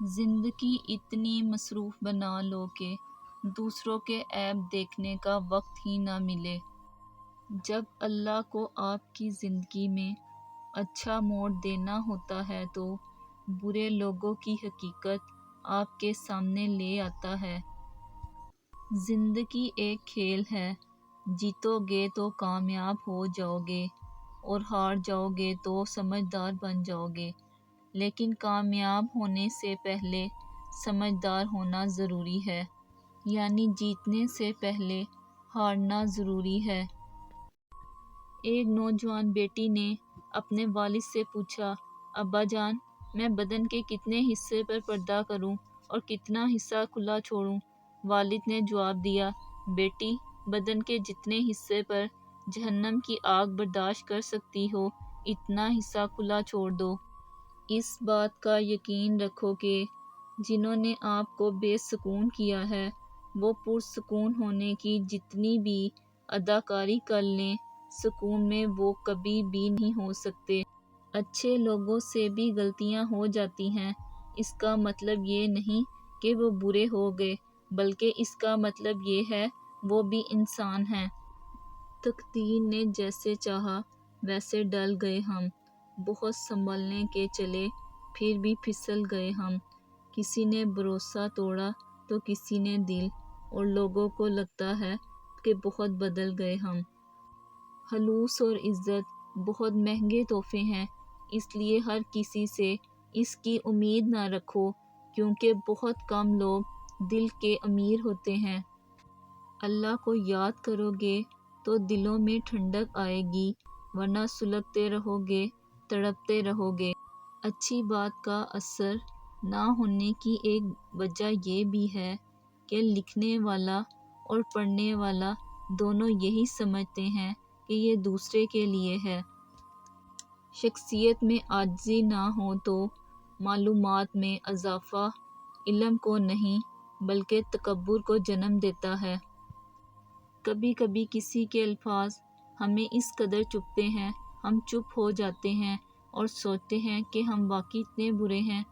زندگی اتنی مصروف بنا لو کہ دوسروں کے عیب دیکھنے کا وقت ہی نہ ملے۔ جب اللہ کو آپ کی زندگی میں اچھا موڑ دینا ہوتا ہے تو برے لوگوں کی حقیقت آپ کے سامنے لے آتا ہے۔ زندگی ایک کھیل ہے، جیتو گے تو کامیاب ہو جاؤ گے اور ہار جاؤ گے تو سمجھدار بن جاؤ گے، لیکن کامیاب ہونے سے پہلے سمجھدار ہونا ضروری ہے، یعنی جیتنے سے پہلے ہارنا ضروری ہے۔ ایک نوجوان بیٹی نے اپنے والد سے پوچھا، ابا جان، میں بدن کے کتنے حصے پر پردہ کروں اور کتنا حصہ کھلا چھوڑوں؟ والد نے جواب دیا، بیٹی، بدن کے جتنے حصے پر جہنم کی آگ برداشت کر سکتی ہو اتنا حصہ کھلا چھوڑ دو۔ اس بات کا یقین رکھو کہ جنہوں نے آپ کو بے سکون کیا ہے وہ پرسکون ہونے کی جتنی بھی اداکاری کر لیں، سکون میں وہ کبھی بھی نہیں ہو سکتے۔ اچھے لوگوں سے بھی غلطیاں ہو جاتی ہیں، اس کا مطلب یہ نہیں کہ وہ برے ہو گئے، بلکہ اس کا مطلب یہ ہے وہ بھی انسان ہیں۔ تقدیر نے جیسے چاہا ویسے ڈل گئے ہم، بہت سنبھلنے کے چلے پھر بھی پھسل گئے ہم، کسی نے بھروسہ توڑا تو کسی نے دل، اور لوگوں کو لگتا ہے کہ بہت بدل گئے ہم۔ خلوص اور عزت بہت مہنگے تحفے ہیں، اس لیے ہر کسی سے اس کی امید نہ رکھو، کیونکہ بہت کم لوگ دل کے امیر ہوتے ہیں۔ اللہ کو یاد کرو گے تو دلوں میں ٹھنڈک آئے گی، ورنہ سلگتے رہو گے، تڑپتے رہو گے۔ اچھی بات کا اثر نہ ہونے کی ایک وجہ یہ بھی ہے کہ لکھنے والا اور پڑھنے والا دونوں یہی سمجھتے ہیں کہ یہ دوسرے کے لیے ہے۔ شخصیت میں عاجزی نہ ہو تو معلومات میں اضافہ علم کو نہیں بلکہ تکبر کو جنم دیتا ہے۔ کبھی کبھی کسی کے الفاظ ہمیں اس قدر چبھتے ہیں، ہم چپ ہو جاتے ہیں اور سوچتے ہیں کہ ہم واقعی اتنے برے ہیں۔